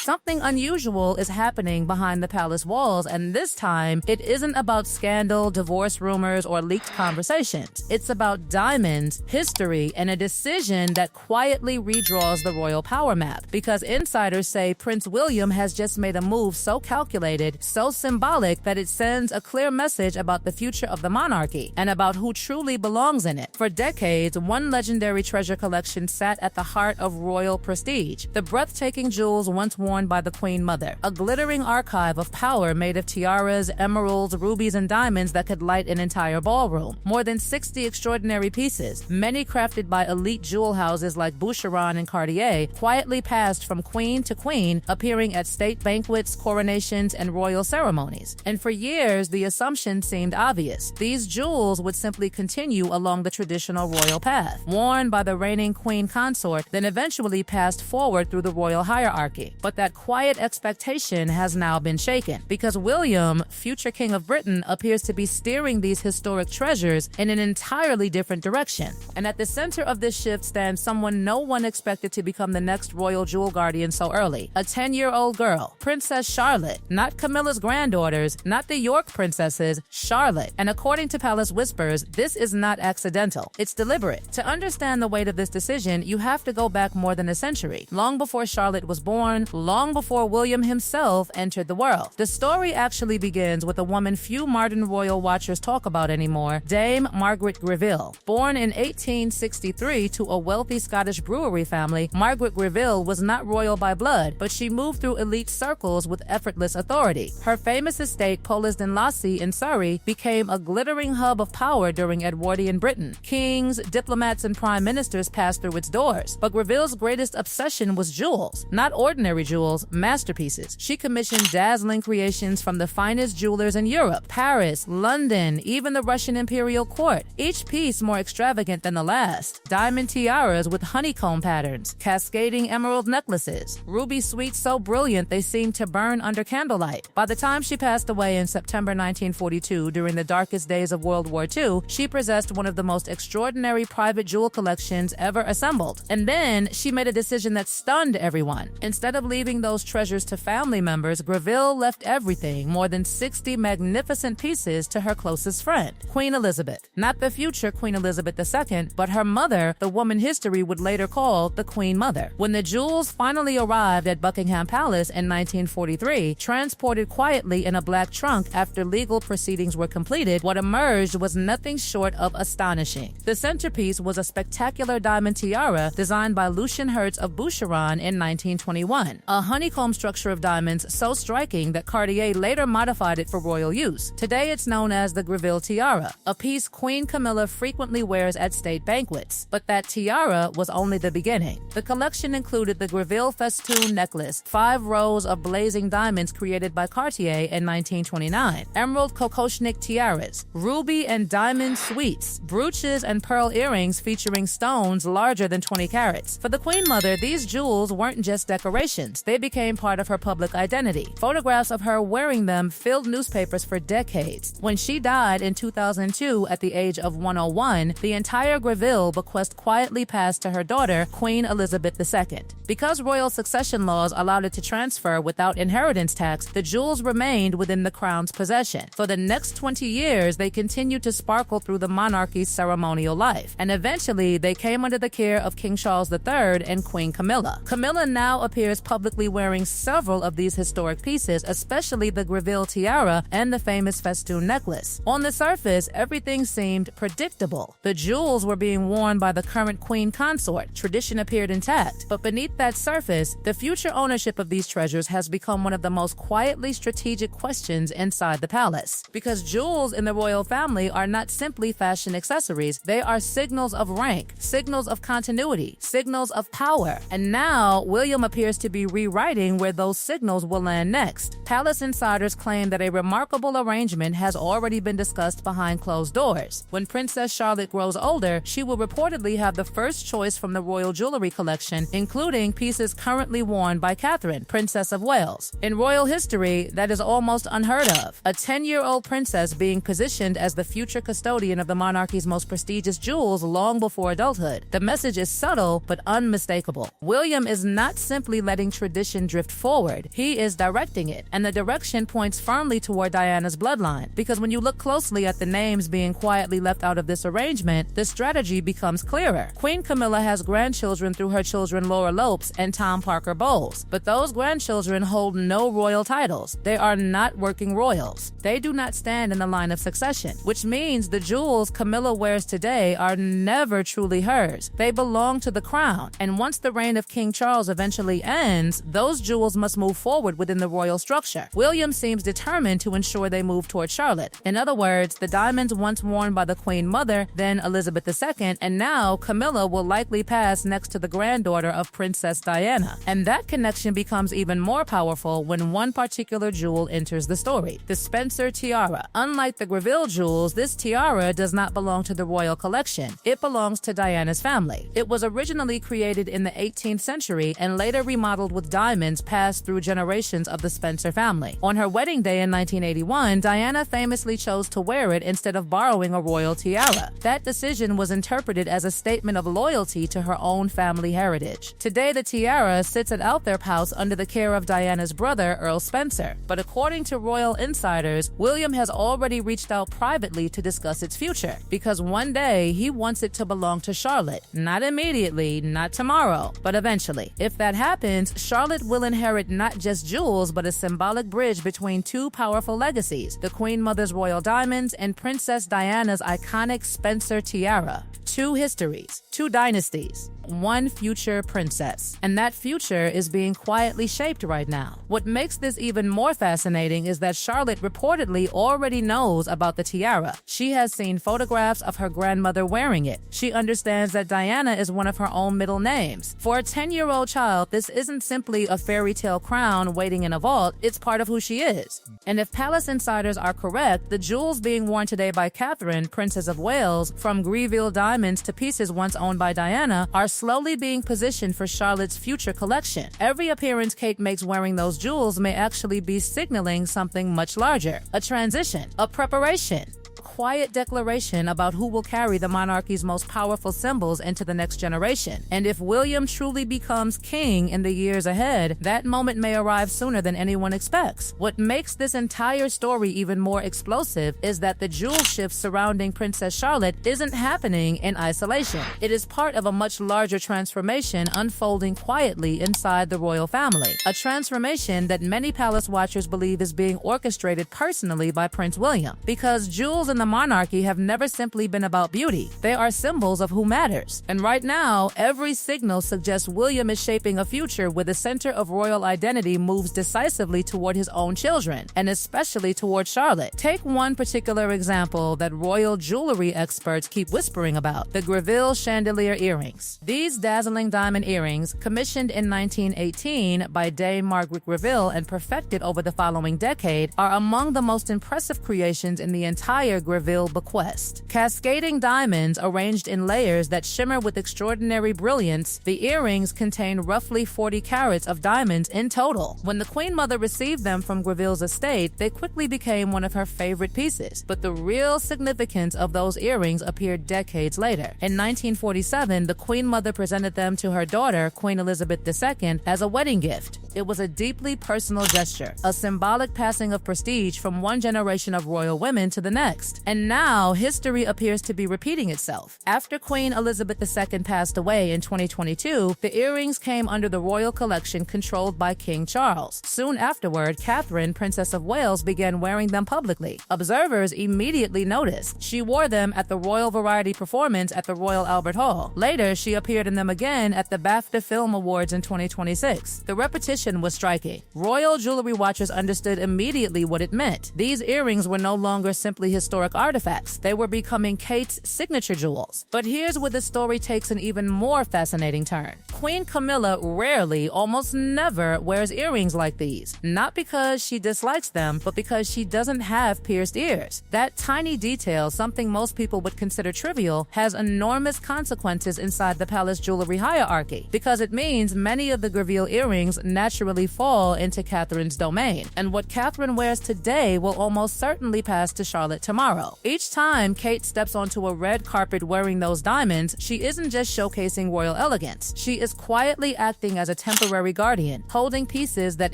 Something unusual is happening behind the palace walls, and this time, it isn't about scandal, divorce rumors, or leaked conversations. It's about diamonds, history, and a decision that quietly redraws the royal power map. Because insiders say Prince William has just made a move so calculated, so symbolic, that it sends a clear message about the future of the monarchy and about who truly belongs in it. For decades, one legendary treasure collection sat at the heart of royal prestige: the breathtaking jewels once worn by the Queen Mother, a glittering archive of power made of tiaras, emeralds, rubies, and diamonds that could light an entire ballroom. More than 60 extraordinary pieces, many crafted by elite jewel houses like Boucheron and Cartier, quietly passed from queen to queen, appearing at state banquets, coronations, and royal ceremonies. And for years, the assumption seemed obvious: these jewels would simply continue along the traditional royal path, worn by the reigning queen consort, then eventually passed forward through the royal hierarchy. But that quiet expectation has now been shaken, because William, future King of Britain, appears to be steering these historic treasures in an entirely different direction. And at the center of this shift stands someone no one expected to become the next royal jewel guardian so early: a 10-year-old girl, Princess Charlotte. Not Camilla's granddaughters, not the York princesses, Charlotte. And according to palace whispers, this is not accidental. It's deliberate. To understand the weight of this decision, you have to go back more than a century, long before Charlotte was born, long before William himself entered the world. The story actually begins with a woman few modern royal watchers talk about anymore: Dame Margaret Greville. Born in 1863 to a wealthy Scottish brewery family, Margaret Greville was not royal by blood, but she moved through elite circles with effortless authority. Her famous estate, Polesden Lassie in Surrey, became a glittering hub of power during Edwardian Britain. Kings, diplomats, and prime ministers passed through its doors. But Greville's greatest obsession was jewels. Not ordinary jewels, masterpieces. She commissioned dazzling creations from the finest jewelers in Europe, Paris, London, even the Russian imperial court, each piece more extravagant than the last. Diamond tiaras with honeycomb patterns, cascading emerald necklaces, ruby suites so brilliant they seemed to burn under candlelight. By the time she passed away in September 1942, during the darkest days of World War II, she possessed one of the most extraordinary private jewel collections ever assembled. And then she made a decision that stunned everyone. Instead of leaving those treasures to family members, Greville left everything, more than 60 magnificent pieces, to her closest friend, Queen Elizabeth. Not the future Queen Elizabeth II, but her mother, the woman history would later call the Queen Mother. When the jewels finally arrived at Buckingham Palace in 1943, transported quietly in a black trunk after legal proceedings were completed, what emerged was nothing short of astonishing. The centerpiece was a spectacular diamond tiara designed by Lucien Hertz of Boucheron in 1921, a honeycomb structure of diamonds so striking that Cartier later modified it for royal use. Today it's known as the Greville tiara, a piece Queen Camilla frequently wears at state banquets. But that tiara was only the beginning. The collection included the Greville festoon necklace, 5 rows of blazing diamonds created by Cartier in 1929, emerald kokoshnik tiaras, ruby and diamond suites, brooches and pearl earrings featuring stones larger than 20 carats. For the Queen Mother, these jewels weren't just decorations. They became part of her public identity. Photographs of her wearing them filled newspapers for decades. When she died in 2002 at the age of 101, the entire Greville bequest quietly passed to her daughter, Queen Elizabeth II. Because royal succession laws allowed it to transfer without inheritance tax, the jewels remained within the crown's possession. For the next 20 years, they continued to sparkle through the monarchy's ceremonial life, and eventually they came under the care of King Charles III and Queen Camilla. Camilla now appears publicly wearing several of these historic pieces, especially the Greville tiara and the famous festoon necklace. On the surface, everything seemed predictable. The jewels were being worn by the current queen consort. Tradition appeared intact. But beneath that surface, the future ownership of these treasures has become one of the most quietly strategic questions inside the palace. Because jewels in the royal family are not simply fashion accessories, they are signals of rank, signals of continuity, signals of power. And now, William appears to be rewriting where those signals will land next. Palace insiders claim that a remarkable arrangement has already been discussed behind closed doors. When Princess Charlotte grows older, she will reportedly have the first choice from the royal jewelry collection, including pieces currently worn by Catherine, Princess of Wales. In royal history, that is almost unheard of. A 10-year-old princess being positioned as the future custodian of the monarchy's most prestigious jewels long before adulthood. The message is subtle but unmistakable. William is not simply letting tradition tradition drift forward. He is directing it, and the direction points firmly toward Diana's bloodline. Because when you look closely at the names being quietly left out of this arrangement, the strategy becomes clearer. Queen Camilla has grandchildren through her children Laura Lopes and Tom Parker Bowles, but those grandchildren hold no royal titles. They are not working royals. They do not stand in the line of succession, which means the jewels Camilla wears today are never truly hers. They belong to the crown, and once the reign of King Charles eventually ends, those jewels must move forward within the royal structure. William seems determined to ensure they move toward Charlotte. In other words, the diamonds once worn by the Queen Mother, then Elizabeth II, and now Camilla will likely pass next to the granddaughter of Princess Diana. And that connection becomes even more powerful when one particular jewel enters the story: the Spencer tiara. Unlike the Greville jewels, this tiara does not belong to the royal collection. It belongs to Diana's family. It was originally created in the 18th century and later remodeled with diamonds passed through generations of the Spencer family. On her wedding day in 1981, Diana famously chose to wear it instead of borrowing a royal tiara. That decision was interpreted as a statement of loyalty to her own family heritage. Today, the tiara sits at Althorp House under the care of Diana's brother, Earl Spencer. But according to royal insiders, William has already reached out privately to discuss its future, because one day he wants it to belong to Charlotte. Not immediately, not tomorrow, but eventually. If that happens, Charlotte will inherit not just jewels, but a symbolic bridge between two powerful legacies: the Queen Mother's royal diamonds and Princess Diana's iconic Spencer tiara. Two histories, two dynasties, one future princess. And that future is being quietly shaped right now. What makes this even more fascinating is that Charlotte reportedly already knows about the tiara. She has seen photographs of her grandmother wearing it. She understands that Diana is one of her own middle names. For a 10-year-old child, this isn't simply a fairy tale crown waiting in a vault, it's part of who she is. And if palace insiders are correct, the jewels being worn today by Catherine, Princess of Wales, from Greville diamonds to pieces once owned by Diana, are slowly being positioned for Charlotte's future collection. Every appearance Kate makes wearing those jewels may actually be signaling something much larger: a transition, a preparation, quiet declaration about who will carry the monarchy's most powerful symbols into the next generation. And if William truly becomes king in the years ahead, that moment may arrive sooner than anyone expects. What makes this entire story even more explosive is that the jewel shift surrounding Princess Charlotte isn't happening in isolation. It is part of a much larger transformation unfolding quietly inside the royal family. A transformation that many palace watchers believe is being orchestrated personally by Prince William. Because jewels in the monarchy have never simply been about beauty. They are symbols of who matters. And right now, every signal suggests William is shaping a future where the center of royal identity moves decisively toward his own children, and especially toward Charlotte. Take one particular example that royal jewelry experts keep whispering about: the Greville chandelier earrings. These dazzling diamond earrings, commissioned in 1918 by Dame Margaret Greville and perfected over the following decade, are among the most impressive creations in the entire Greville bequest. Cascading diamonds arranged in layers that shimmer with extraordinary brilliance, the earrings contain roughly 40 carats of diamonds in total. When the Queen Mother received them from Greville's estate, they quickly became one of her favorite pieces. But the real significance of those earrings appeared decades later. In 1947, the Queen Mother presented them to her daughter, Queen Elizabeth II, as a wedding gift. It was a deeply personal gesture, a symbolic passing of prestige from one generation of royal women to the next. And now, history appears to be repeating itself. After Queen Elizabeth II passed away in 2022, the earrings came under the royal collection controlled by King Charles. Soon afterward, Catherine, Princess of Wales, began wearing them publicly. Observers immediately noticed. She wore them at the Royal Variety performance at the Royal Albert Hall. Later, she appeared in them again at the BAFTA Film Awards in 2026. The repetition was striking. Royal jewelry watchers understood immediately what it meant. These earrings were no longer simply historic artifacts. They were becoming Kate's signature jewels. But here's where the story takes an even more fascinating turn. Queen Camilla rarely, almost never, wears earrings like these. Not because she dislikes them, but because she doesn't have pierced ears. That tiny detail, something most people would consider trivial, has enormous consequences inside the palace jewelry hierarchy, because it means many of the Greville earrings naturally fall into Catherine's domain. And what Catherine wears today will almost certainly pass to Charlotte tomorrow. tomorrow. Each time Kate steps onto a red carpet wearing those diamonds, she isn't just showcasing royal elegance. She is quietly acting as a temporary guardian, holding pieces that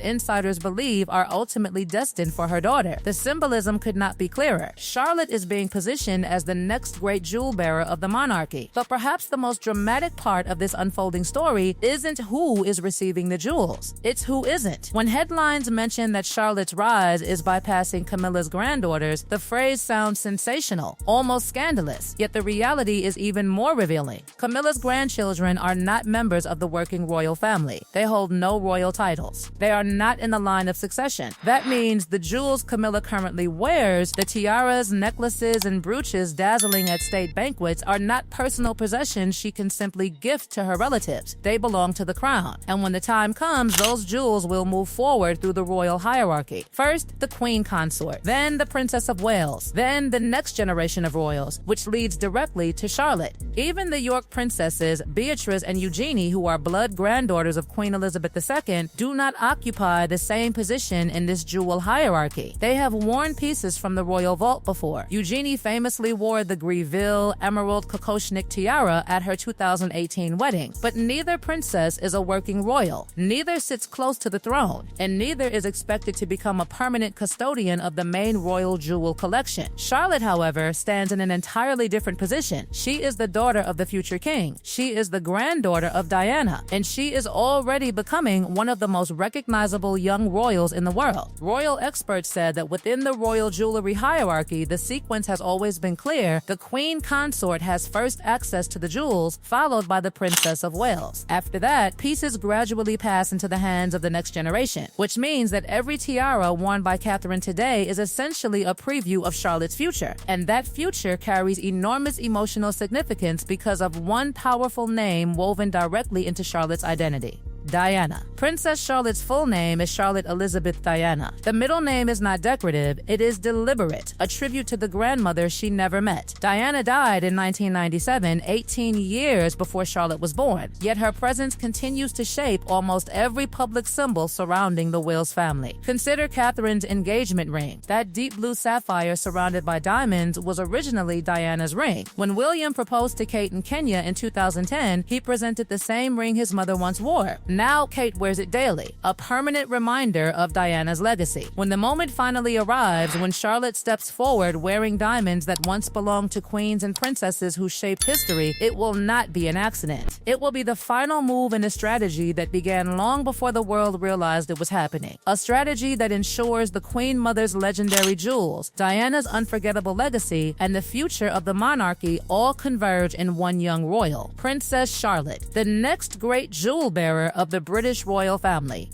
insiders believe are ultimately destined for her daughter. The symbolism could not be clearer. Charlotte is being positioned as the next great jewel bearer of the monarchy. But perhaps the most dramatic part of this unfolding story isn't who is receiving the jewels. It's who isn't. When headlines mention that Charlotte's rise is bypassing Camilla's granddaughters, the phrase sounds sensational, almost scandalous. Yet the reality is even more revealing. Camilla's grandchildren are not members of the working royal family. They hold no royal titles. They are not in the line of succession. That means the jewels Camilla currently wears, the tiaras, necklaces, and brooches dazzling at state banquets, are not personal possessions she can simply gift to her relatives. They belong to the crown. And when the time comes, those jewels will move forward through the royal hierarchy. First, the Queen Consort, then the Princess of Wales, then the next generation of royals, which leads directly to Charlotte. Even the York princesses, Beatrice and Eugenie, who are blood granddaughters of Queen Elizabeth II, do not occupy the same position in this jewel hierarchy. They have worn pieces from the royal vault before. Eugenie famously wore the Greville emerald kokoshnik tiara at her 2018 wedding, but neither princess is a working royal, neither sits close to the throne, and neither is expected to become a permanent custodian of the main royal jewel collection. Charlotte, however, stands in an entirely different position. She is the daughter of the future king. She is the granddaughter of Diana, and she is already becoming one of the most recognizable young royals in the world. Royal experts said that within the royal jewelry hierarchy, the sequence has always been clear. The Queen Consort has first access to the jewels, followed by the Princess of Wales. After that, pieces gradually pass into the hands of the next generation, which means that every tiara worn by Catherine today is essentially a preview of Charlotte's future. And that future carries enormous emotional significance because of one powerful name woven directly into Charlotte's identity: Diana. Princess Charlotte's full name is Charlotte Elizabeth Diana. The middle name is not decorative, it is deliberate, a tribute to the grandmother she never met. Diana died in 1997, 18 years before Charlotte was born, yet her presence continues to shape almost every public symbol surrounding the Wales family. Consider Catherine's engagement ring. That deep blue sapphire surrounded by diamonds was originally Diana's ring. When William proposed to Kate in Kenya in 2010, he presented the same ring his mother once wore. Now Kate wears it daily, a permanent reminder of Diana's legacy. When the moment finally arrives, when Charlotte steps forward wearing diamonds that once belonged to queens and princesses who shaped history, it will not be an accident. It will be the final move in a strategy that began long before the world realized it was happening. A strategy that ensures the Queen Mother's legendary jewels, Diana's unforgettable legacy, and the future of the monarchy all converge in one young royal, Princess Charlotte, the next great jewel bearer of the British royal family.